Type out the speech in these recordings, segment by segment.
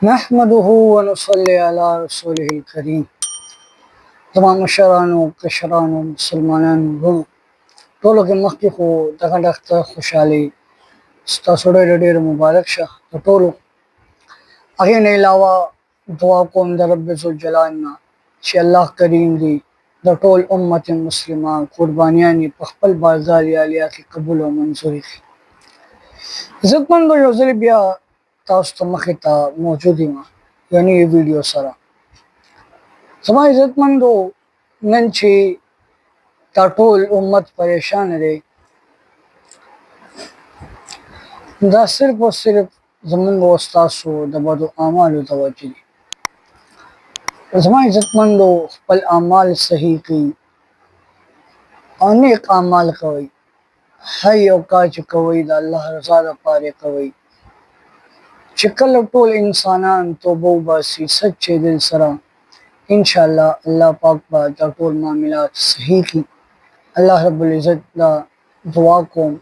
نحمده ونصلي على رسوله الكريم. زما مشرانو کشرانو مسلمانانو ورونو ټولو کې مخکې خو دغه ډاکټر خوشحالي ستاسو ډېر مبارک شه. د ټولو هغې نه علاوه دعا کوم د رب ذوالجلال نه چې الله کریم دې د ټول امت مسلمه قربانیان یې په خپل بازار عالیه کې قبول او منظوري کړي. عزتمندو یو ځل بیا تاسو ته مخې ته موجود یم یعنې ویډیو سره. زما عزتمندو نن چې دا ټول امت پریشان دی دا صرف او صرف زمونږ او ستاسو د بدو اعمالو د وجې دي. زما عزتمندو خپل اعمال صحیح کړئ او نیک اعمال کوئ. هر یو کار چې کوئ د الله رضا لپاره کوئ. چې کله ټول انسانان توبه وباسي سچې دل سره انشاءالله الله پاک به دا ټول معاملات صحیح کړي. الله رب العزت دا دعا کوم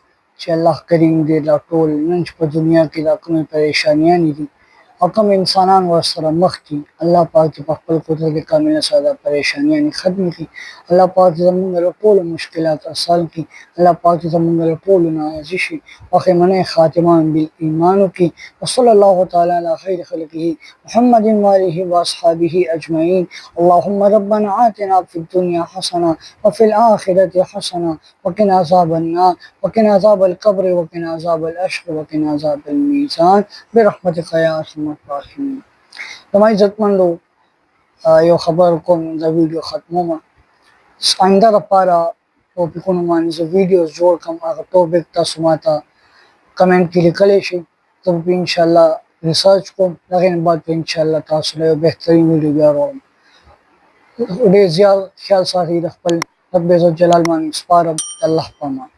چې الله کریم دې دا ټول نن په دنیا کې دا کومې پریشانیانې دي او کوم انسانان ورسره مخ دي الله پاک په خپل قدرت کامله سره دا پریشانیانې ختم کړي. الله پاک زموږ له ټولو مشکلات آسان کړي. الله پاک زموږ له ټولو نه راضي شي او ښېمنۍ خاتمه بالایمان وکړي. وصلی الله تعالی علی خیر خلقه محمد وآله واصحابه اجمعین. اللهم ربنا آتنا فی الدنیا حسنه وفي الآخرة حسنه وقنا عذاب النار وقنا عذاب القبر وقنا عذاب الحشر وقنا عذاب الميزان برحمتك یا ارحم الراحمین. زما عزتمندو یو خبر کوم د ویډیو ختمومه آینده لپاره ټاپکونو باندې زه ویډیوز جوړ کړم هغه ټاپک تاسو ماته کمنټ کې لیکلی شئ زه به انشاءالله ریسرچ کوم د هغې نه بعد به انشاءالله تاسو له یو بهترین ویډیو بیا راوړم. ډېر زیات خیال ساتئ د خپل رب عزوجلال باندې سپارم. الله په امان.